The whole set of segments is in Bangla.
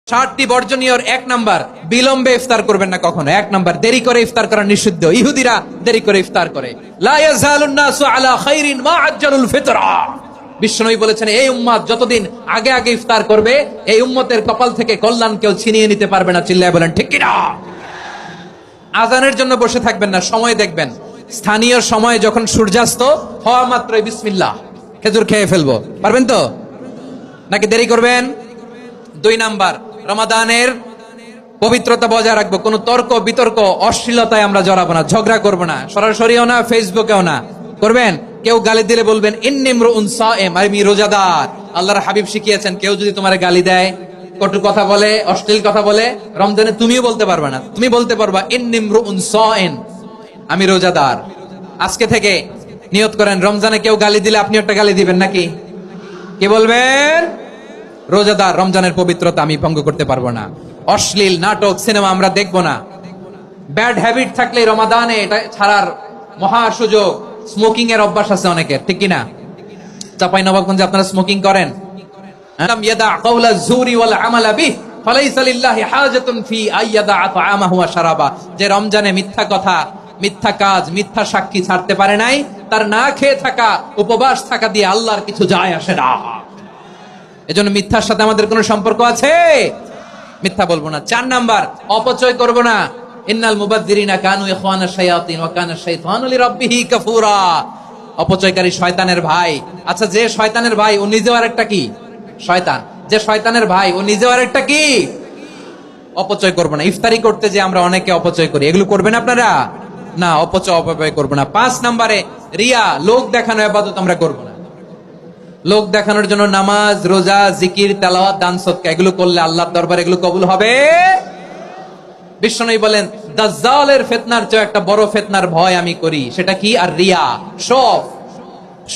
60টি বর্জনীয়র 1 নাম্বার, বিলম্বে ইফতার করবেন না কখনো। 1 নাম্বার, দেরি করে ইফতার করা নিষিদ্ধ। ইহুদিরা দেরি করে ইফতার করে। লা ইয়াজালুন নাসু আলা খাইরিন মা আজ্জালুল ফিতরা। বিশ্বনবী বলেছেন, এই উম্মত যতদিন আগে আগে ইফতার করবে, এই উম্মতের কপাল থেকে কল্যাণ কেউ ছিনিয়ে নিতে পারবে না। চিল্লায় বলেন ঠিক কিনা? আজানের জন্য বসে থাকবেন না, সময় দেখবেন। স্থানীয় সময়ে যখন সূর্যাস্ত হওয়া মাত্রই বিসমিল্লাহ, খেজুর খেয়ে ফেলবো। পারবেন তো নাকি দেরি করবেন? 2 নাম্বার, রমাদানের পবিত্রতা বজায় রাখবো। কোন তর্ক বিতর্ক অশ্লীলতায় আমরা জড়াবো না, ঝগড়া করবো না, সরাসরিও না, ফেসবুকেও না। করবেন? কেউ গালি দিলে বলবেন ইন্নিমরুউন সায়েম, আমি রোজাদার। আল্লাহর হাবিব শিখিয়েছেন, কেউ যদি তোমার গালি দেয়, কটু কথা বলে, অশ্লীল কথা বলে, রমজানে তুমিও বলতে পারবে না। তুমি বলতে পারবা ইন্নিমরুউন সায়েম, আমি রোজাদার। আজকে থেকে নিয়ত করেন, রমজানে কেউ গালি দিলে আপনি একটা গালি দিবেন নাকি? কি বলবেন? রোজাদার, রমজানের পবিত্রতা আমি ভঙ্গ করতে পারবো না। অশ্লীল নাটক সিনেমা আমরা দেখবো না। ব্যাড হ্যাবিট থাকলে রমাদানে এটা ছাড়ার মহা সুযোগ। স্মোকিং এর অভ্যাস আছে অনেকের, ঠিক কিনা? চাঁপাইনবাবগঞ্জে আপনারা স্মোকিং করেন? আলাম ইয়াদা কাওলা যুরি ওয়াল আমালা বিহি ফালাইসা লিল্লাহি হাজাতুন ফি আইয়াদা তাআমাহু ওয়া শারাবা। যে রমজানে মিথ্যা কথা, মিথ্যা কাজ, মিথ্যা সাক্ষী ছাড়তে পারে নাই, তার না খেয়ে থাকা, উপবাস থাকা দিয়ে আল্লাহর কিছু যায় আসে না। এজন্য মিথ্যার সাথে আমাদের কোনো সম্পর্ক আছে? মিথ্যা বলবো না। 4 নাম্বার, অপচয় করব না। ইন্নাল মুবাযযিরিনা কানু ইখওয়ানাশ শায়াতিন ওয়া কানাশ শাইতানু লিরাব্বিহি কাফুরা। অপচয়কারী শয়তানের ভাই। আচ্ছা, যে শয়তানের ভাই ও নিজেও আরেকটা কি? শয়তান। যে শয়তানের ভাই ও নিজেও আরেকটা কি? অপচয় করব না। ইফতারি করতে যে আমরা অনেকে অপচয় করি, এগুলো করবেন আপনারা? না, অপচয় করব না। 5 নম্বরে রিয়া, লোক দেখানো ইবাদত আমরা করব না। লোক দেখানোর জন্য নামাজ, রোজা, জিকির, তেলাওয়াত, দান, সদকা এগুলো করলে আল্লাহর দরবারে এগুলো কবুল হবে? বিশ্বনবী বলেন, দাজ্জালের ফিতনার চেয়ে একটা বড় ফিতনার ভয় আমি করি, সেটা কি? আর রিয়া,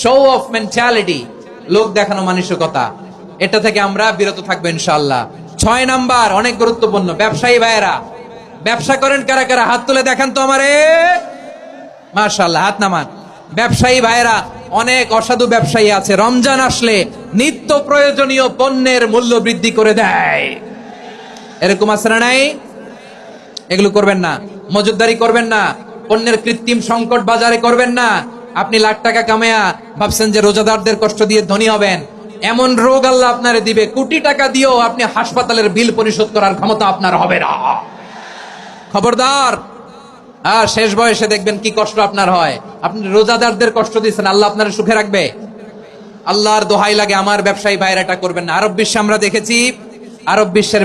শো অফ মেন্টালিটি, লোক দেখানো মানসিকতা। এটা থেকে আমরা বিরত থাকবো ইনশাআল্লাহ। 6 নাম্বার, অনেক গুরুত্বপূর্ণ। ব্যবসায়ী ভাইয়েরা, ব্যবসা করেন কারা কারা? হাত তুলে দেখান তো আমারে। মাশাআল্লাহ, হাত নামান। ব্যবসায়ী ভাইয়েরা, অনেক অসাধু ব্যবসায়ী আছে, রমজান আসলে নিত্য প্রয়োজনীয় পণ্যের মূল্য বৃদ্ধি করে দেয়। এরকম আছে না নাই? এগুলো করবেন না। মজুদদারি করবেন না। পণ্যের কৃত্রিম সংকট বাজারে করবেন না। আপনি লাখ টাকা কামায়া ভাবছেন যে রোজাদারদের কষ্ট দিয়ে ধনী হবেন। এমন রোগ আল্লাহ আপনারে দিবে, কোটি টাকা দিয়েও আপনি হাসপাতালের বিল পরিশোধ করার ক্ষমতা আপনার হবে না। খবরদার। আর শেষ বয়সে দেখবেন কি কষ্ট আপনার হয়। আপনি রোজাদারদের কষ্ট দিচ্ছেন, আল্লাহ আপনার সুখে রাখবে? আল্লাহর দোহাই লাগে, আমার ব্যবসায়ী ভাইরা এটা করবেন না। আরব বিশ্বে আমরা দেখেছি, আরব বিশ্বের